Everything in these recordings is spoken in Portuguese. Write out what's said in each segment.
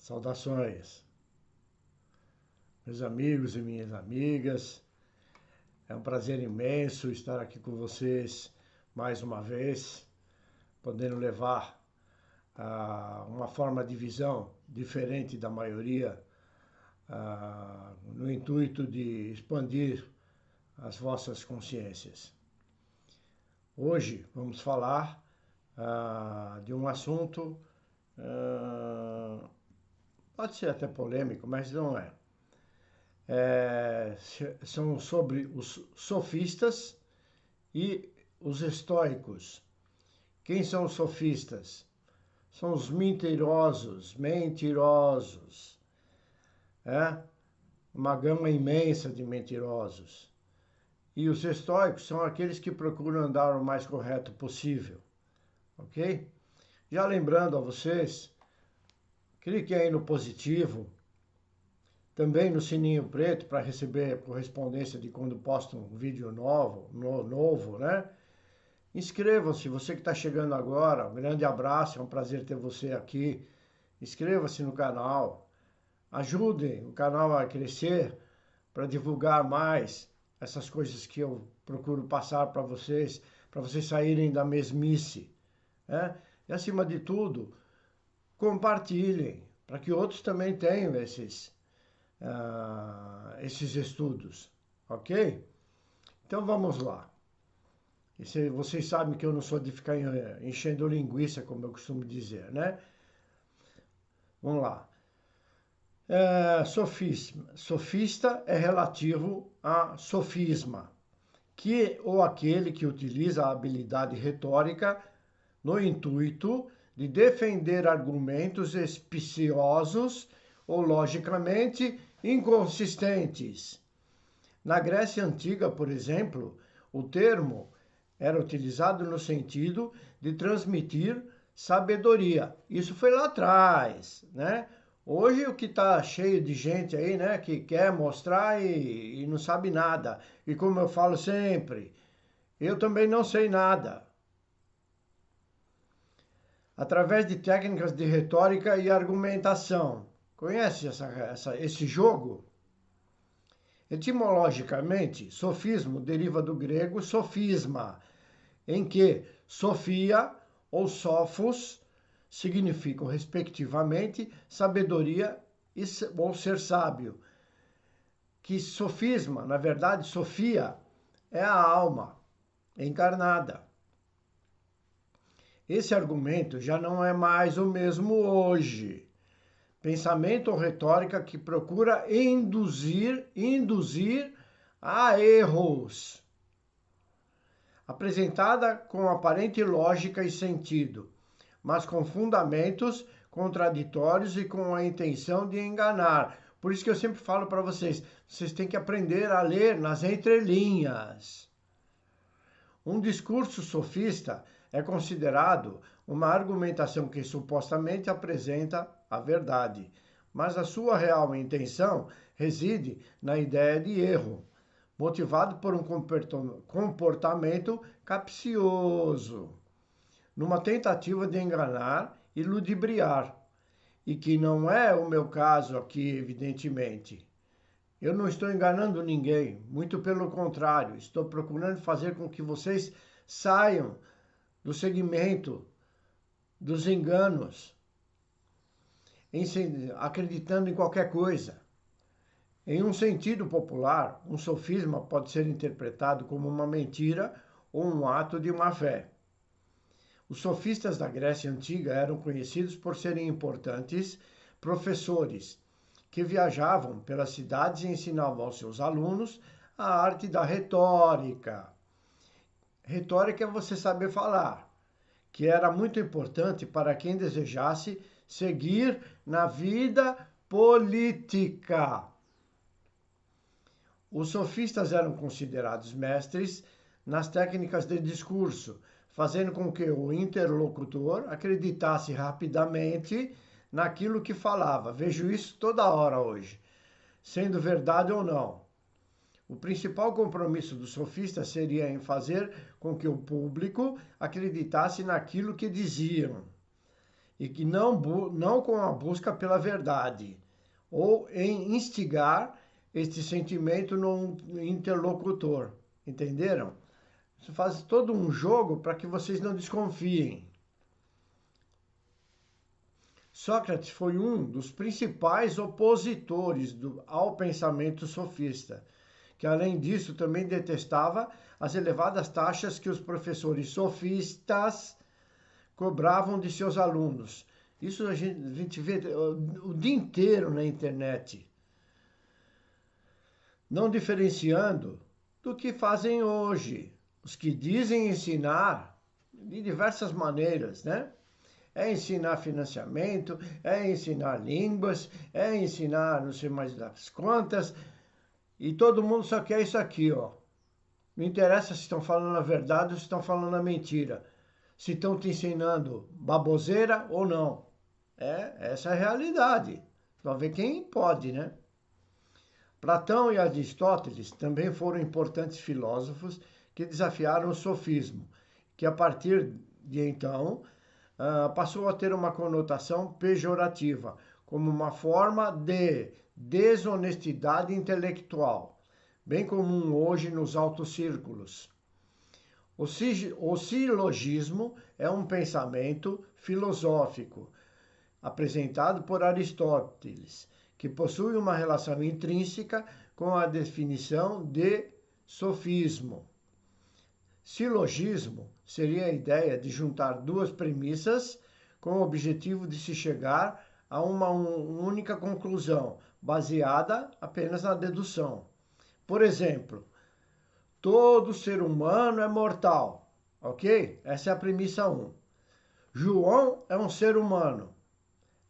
Saudações, meus amigos e minhas amigas. É um prazer imenso estar aqui com vocês mais uma vez, podendo levar uma forma de visão diferente da maioria, no intuito de expandir as vossas consciências. Hoje vamos falar de um assunto, pode ser até polêmico, mas não é. São sobre os sofistas e os estoicos. Quem são os sofistas? São os mentirosos, uma gama imensa de mentirosos. E os estoicos são aqueles que procuram andar o mais correto possível, ok? Já lembrando a vocês, clique aí no positivo, também no sininho preto para receber correspondência de quando posto um vídeo novo, né? Inscreva-se, você que está chegando agora, um grande abraço, é um prazer ter você aqui. Inscreva-se no canal, ajude o canal a crescer para divulgar mais essas coisas que eu procuro passar para vocês saírem da mesmice, né? E acima de tudo, compartilhem, para que outros também tenham esses estudos, ok? Então vamos lá. Vocês sabem que eu não sou de ficar enchendo linguiça, como eu costumo dizer, né? Vamos lá. Sofista é relativo a sofisma, ou aquele que utiliza a habilidade retórica no intuito de defender argumentos espiciosos ou logicamente inconsistentes. Na Grécia Antiga, por exemplo, o termo era utilizado no sentido de transmitir sabedoria. Isso foi lá atrás, né? Hoje o que está cheio de gente aí, né, que quer mostrar e não sabe nada. E como eu falo sempre, eu também não sei nada. Através de técnicas de retórica e argumentação. Conhece esse jogo? Etimologicamente, sofismo deriva do grego sofisma, em que sofia ou sophos significam, respectivamente, sabedoria ou ser sábio. Que sofisma, na verdade, sofia, é a alma encarnada. Esse argumento já não é mais o mesmo hoje. Pensamento ou retórica que procura induzir a erros, apresentada com aparente lógica e sentido, mas com fundamentos contraditórios e com a intenção de enganar. Por isso que eu sempre falo para vocês têm que aprender a ler nas entrelinhas. Um discurso sofista é considerado uma argumentação que supostamente apresenta a verdade, mas a sua real intenção reside na ideia de erro, motivado por um comportamento capcioso, numa tentativa de enganar e ludibriar, e que não é o meu caso aqui, evidentemente. Eu não estou enganando ninguém, muito pelo contrário, estou procurando fazer com que vocês saiam do segmento dos enganos, acreditando em qualquer coisa. Em um sentido popular, um sofisma pode ser interpretado como uma mentira ou um ato de má fé. Os sofistas da Grécia Antiga eram conhecidos por serem importantes professores que viajavam pelas cidades e ensinavam aos seus alunos a arte da retórica. Retórica é você saber falar, que era muito importante para quem desejasse seguir na vida política. Os sofistas eram considerados mestres nas técnicas de discurso, fazendo com que o interlocutor acreditasse rapidamente naquilo que falava. Vejo isso toda hora hoje, sendo verdade ou não. O principal compromisso dos sofistas seria em fazer com que o público acreditasse naquilo que diziam. e que não com a busca pela verdade, ou em instigar este sentimento no interlocutor. Entenderam? Isso faz todo um jogo para que vocês não desconfiem. Sócrates foi um dos principais opositores ao pensamento sofista, que além disso também detestava as elevadas taxas que os professores sofistas cobravam de seus alunos. Isso a gente vê o dia inteiro na internet. Não diferenciando do que fazem hoje. Os que dizem ensinar de diversas maneiras, né? É ensinar financiamento, é ensinar línguas, é ensinar não sei mais das quantas. E todo mundo só quer isso aqui, ó. Não interessa se estão falando a verdade ou se estão falando a mentira. Se estão te ensinando baboseira ou não. Essa é a realidade. Só ver quem pode, né? Platão e Aristóteles também foram importantes filósofos que desafiaram o sofismo, que a partir de então passou a ter uma conotação pejorativa, como uma forma de desonestidade intelectual, bem comum hoje nos altos círculos. O silogismo é um pensamento filosófico apresentado por Aristóteles, que possui uma relação intrínseca com a definição de sofismo. Silogismo seria a ideia de juntar duas premissas com o objetivo de se chegar a uma única conclusão, baseada apenas na dedução. Por exemplo, todo ser humano é mortal, ok? Essa é a premissa 1. João é um ser humano,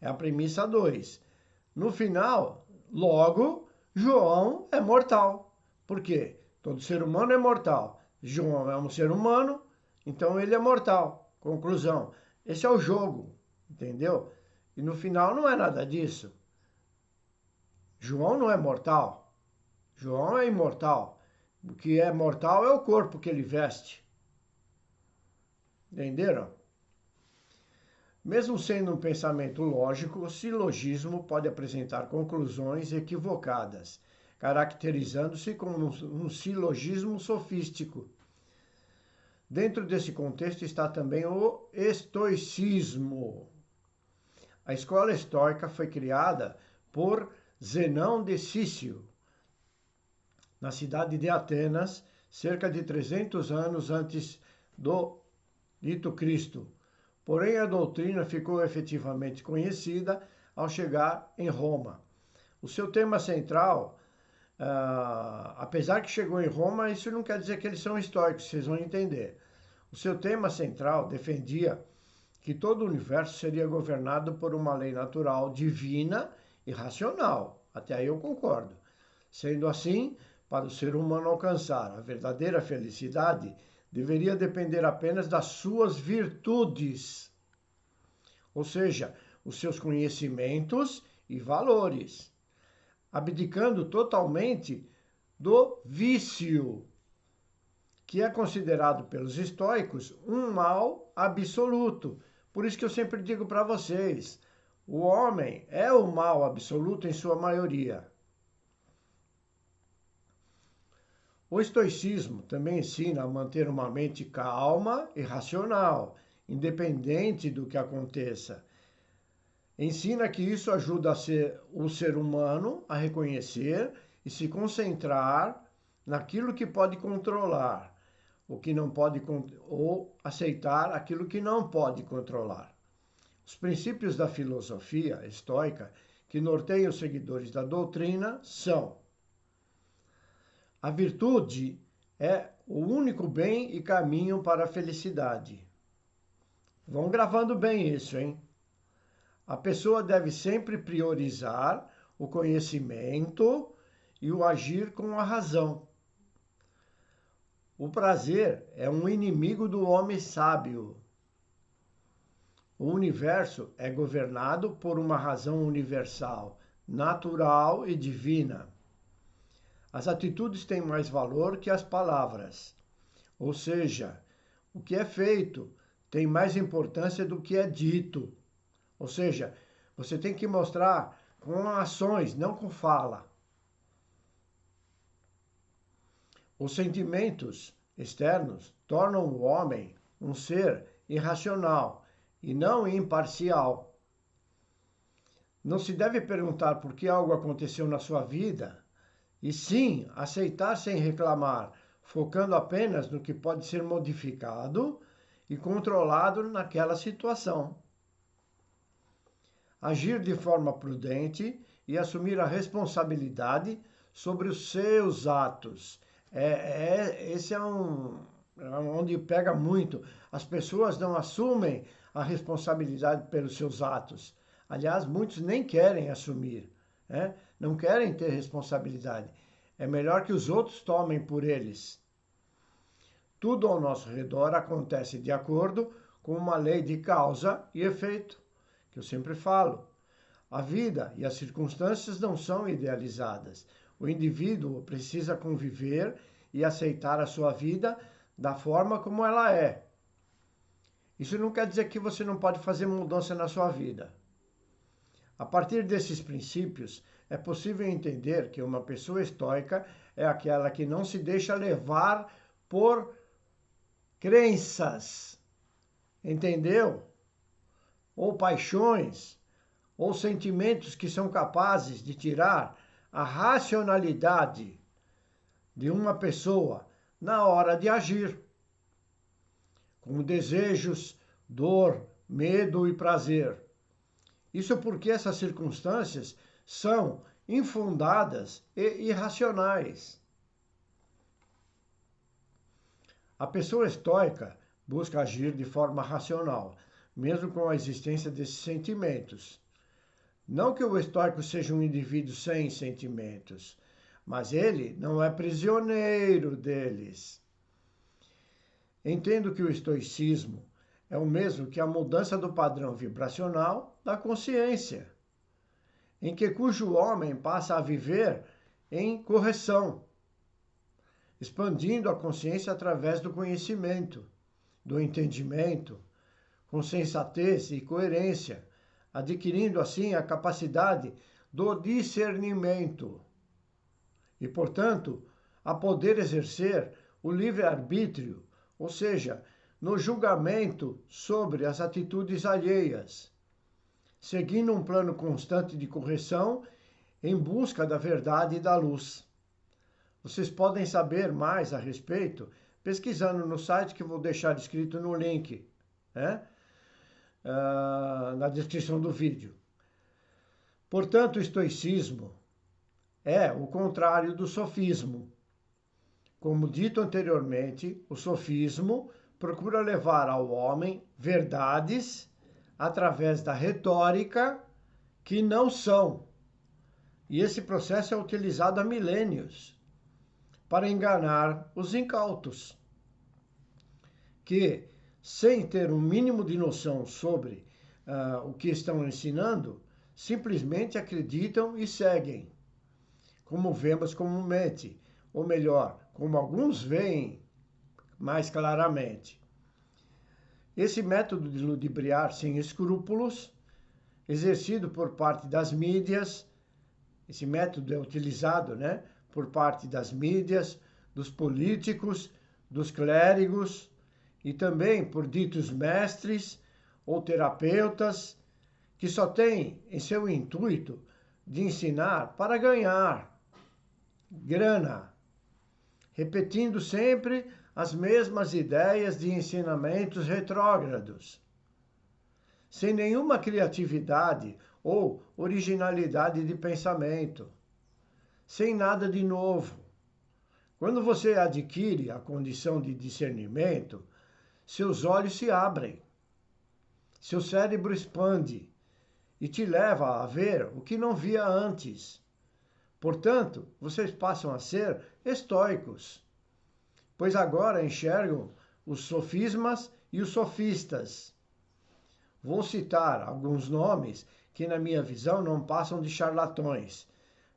é a premissa 2. No final, logo, João é mortal. Por quê? Todo ser humano é mortal. João é um ser humano, então ele é mortal. Conclusão. Esse é o jogo, entendeu? E no final não é nada disso. João não é mortal. João é imortal. O que é mortal é o corpo que ele veste. Entenderam? Mesmo sendo um pensamento lógico, o silogismo pode apresentar conclusões equivocadas, caracterizando-se como um silogismo sofístico. Dentro desse contexto está também o estoicismo. A escola estoica foi criada por Zenão de Cício, na cidade de Atenas, cerca de 300 anos antes do dito Cristo. Porém, a doutrina ficou efetivamente conhecida ao chegar em Roma. O seu tema central, apesar que chegou em Roma, isso não quer dizer que eles são estoicos, vocês vão entender. O seu tema central defendia que todo o universo seria governado por uma lei natural, divina e racional. Até aí eu concordo. Sendo assim, para o ser humano alcançar a verdadeira felicidade, deveria depender apenas das suas virtudes, ou seja, os seus conhecimentos e valores, abdicando totalmente do vício, que é considerado pelos estoicos um mal absoluto. Por isso que eu sempre digo para vocês, o homem é o mal absoluto em sua maioria. O estoicismo também ensina a manter uma mente calma e racional, independente do que aconteça. Ensina que isso ajuda o ser humano a reconhecer e se concentrar naquilo que pode controlar, o que não pode, ou aceitar aquilo que não pode controlar. Os princípios da filosofia estoica que norteiam os seguidores da doutrina são: a virtude é o único bem e caminho para a felicidade. Vão gravando bem isso, hein? A pessoa deve sempre priorizar o conhecimento e o agir com a razão. O prazer é um inimigo do homem sábio. O universo é governado por uma razão universal, natural e divina. As atitudes têm mais valor que as palavras. Ou seja, o que é feito tem mais importância do que é dito. Ou seja, você tem que mostrar com ações, não com fala. Os sentimentos externos tornam o homem um ser irracional e não imparcial. Não se deve perguntar por que algo aconteceu na sua vida, e sim aceitar sem reclamar, focando apenas no que pode ser modificado e controlado naquela situação. Agir de forma prudente e assumir a responsabilidade sobre os seus atos. Esse é onde pega muito. As pessoas não assumem a responsabilidade pelos seus atos. Aliás, muitos nem querem assumir, né? Não querem ter responsabilidade. É melhor que os outros tomem por eles. Tudo ao nosso redor acontece de acordo com uma lei de causa e efeito, que eu sempre falo. A vida e as circunstâncias não são idealizadas. O indivíduo precisa conviver e aceitar a sua vida da forma como ela é. Isso não quer dizer que você não pode fazer mudança na sua vida. A partir desses princípios, é possível entender que uma pessoa estoica é aquela que não se deixa levar por crenças, entendeu? Ou paixões, ou sentimentos que são capazes de tirar a racionalidade de uma pessoa na hora de agir, como desejos, dor, medo e prazer. Isso porque essas circunstâncias são infundadas e irracionais. A pessoa estoica busca agir de forma racional, mesmo com a existência desses sentimentos. Não que o estoico seja um indivíduo sem sentimentos, mas ele não é prisioneiro deles. Entendo que o estoicismo é o mesmo que a mudança do padrão vibracional da consciência, em que cujo homem passa a viver em correção, expandindo a consciência através do conhecimento, do entendimento, com sensatez e coerência, adquirindo assim a capacidade do discernimento e, portanto, a poder exercer o livre-arbítrio, ou seja, no julgamento sobre as atitudes alheias, seguindo um plano constante de correção em busca da verdade e da luz. Vocês podem saber mais a respeito pesquisando no site que eu vou deixar escrito no link, né? Na descrição do vídeo. Portanto, o estoicismo é o contrário do sofismo. Como dito anteriormente, o sofismo procura levar ao homem verdades através da retórica que não são. E esse processo é utilizado há milênios para enganar os incautos, que, sem ter um mínimo de noção sobre o que estão ensinando, simplesmente acreditam e seguem, como vemos comumente, ou melhor, como alguns veem mais claramente. Esse método de ludibriar sem escrúpulos, exercido por parte das mídias, esse método é utilizado, né, por parte das mídias, dos políticos, dos clérigos e também por ditos mestres ou terapeutas que só têm em seu intuito de ensinar para ganhar grana, repetindo sempre as mesmas ideias de ensinamentos retrógrados, sem nenhuma criatividade ou originalidade de pensamento, sem nada de novo. Quando você adquire a condição de discernimento, seus olhos se abrem, seu cérebro expande e te leva a ver o que não via antes. Portanto, vocês passam a ser estoicos, pois agora enxergam os sofismas e os sofistas. Vou citar alguns nomes que, na minha visão, não passam de charlatões,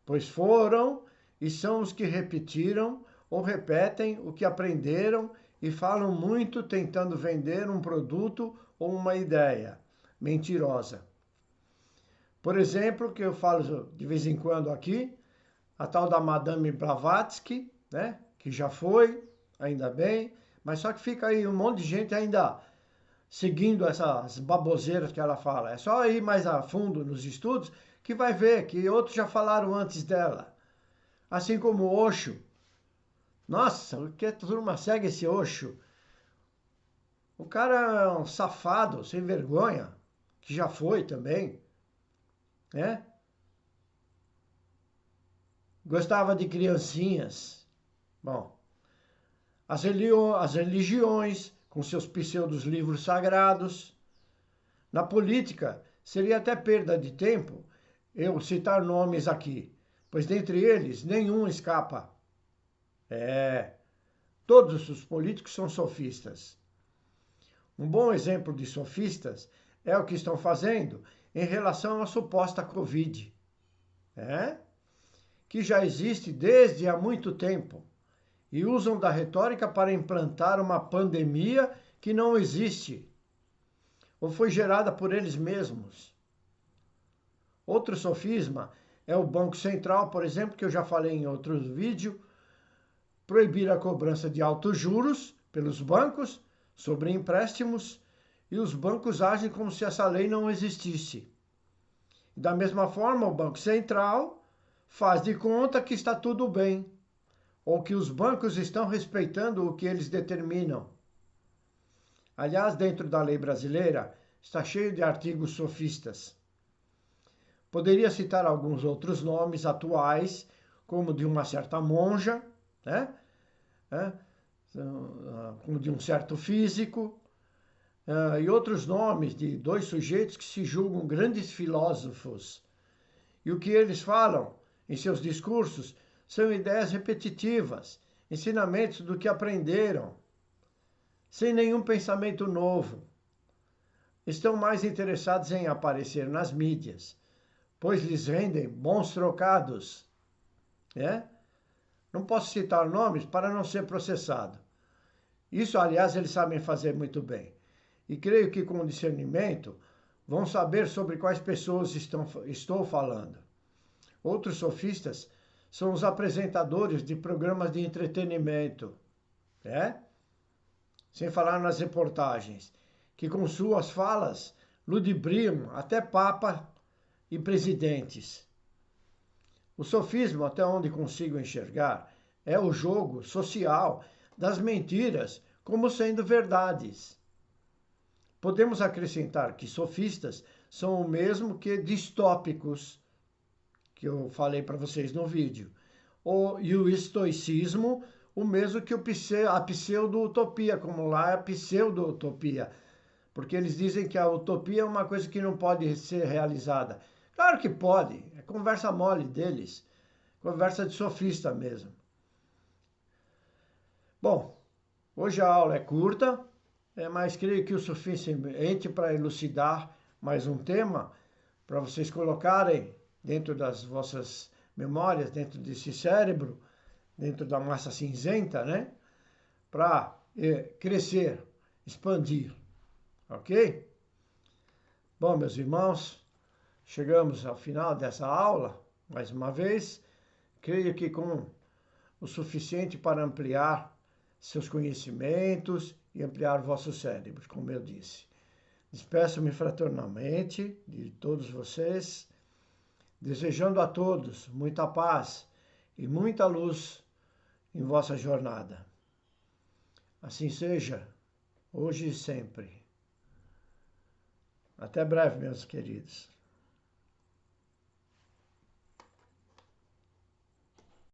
pois foram e são os que repetiram ou repetem o que aprenderam e falam muito tentando vender um produto ou uma ideia mentirosa. Por exemplo, que eu falo de vez em quando aqui, a tal da Madame Blavatsky, né? Que já foi, ainda bem, mas só que fica aí um monte de gente ainda seguindo essas baboseiras que ela fala. É só ir mais a fundo nos estudos que vai ver que outros já falaram antes dela. Assim como o Osho. Nossa, o que a turma segue esse Osho? O cara é um safado, sem vergonha, que já foi também, né? Gostava de criancinhas. Bom, as religiões, com seus pseudos livros sagrados. Na política, seria até perda de tempo eu citar nomes aqui, pois dentre eles nenhum escapa. É, todos os políticos são sofistas. Um bom exemplo de sofistas é o que estão fazendo em relação à suposta Covid, que já existe desde há muito tempo, e usam da retórica para implantar uma pandemia que não existe, ou foi gerada por eles mesmos. Outro sofisma é o Banco Central, por exemplo, que eu já falei em outros vídeos, proibir a cobrança de altos juros pelos bancos sobre empréstimos, e os bancos agem como se essa lei não existisse. Da mesma forma, o Banco Central faz de conta que está tudo bem, ou que os bancos estão respeitando o que eles determinam. Aliás, dentro da lei brasileira, está cheio de artigos sofistas. Poderia citar alguns outros nomes atuais, como de uma certa monja, né? Como de um certo físico, e outros nomes de dois sujeitos que se julgam grandes filósofos. E o que eles falam em seus discursos são ideias repetitivas, ensinamentos do que aprenderam, sem nenhum pensamento novo. Estão mais interessados em aparecer nas mídias, pois lhes rendem bons trocados. Não posso citar nomes para não ser processado. Isso, aliás, eles sabem fazer muito bem. E creio que com discernimento vão saber sobre quais pessoas estou falando. Outros sofistas são os apresentadores de programas de entretenimento, sem falar nas reportagens, que com suas falas ludibriam até papa e presidentes. O sofismo, até onde consigo enxergar, é o jogo social das mentiras como sendo verdades. Podemos acrescentar que sofistas são o mesmo que distópicos, que eu falei para vocês no vídeo. E o estoicismo, o mesmo que a pseudo-utopia, como lá é a pseudo-utopia. Porque eles dizem que a utopia é uma coisa que não pode ser realizada. Claro que pode, é conversa mole deles, conversa de sofista mesmo. Bom, hoje a aula é curta, mas creio que o suficiente para elucidar mais um tema, para vocês colocarem dentro das vossas memórias, dentro desse cérebro, dentro da massa cinzenta, né? Para crescer, expandir, ok? Bom, meus irmãos, chegamos ao final dessa aula, mais uma vez. Creio que com o suficiente para ampliar seus conhecimentos e ampliar vossos cérebros, como eu disse. Despeço-me fraternalmente de todos vocês, desejando a todos muita paz e muita luz em vossa jornada. Assim seja, hoje e sempre. Até breve, meus queridos.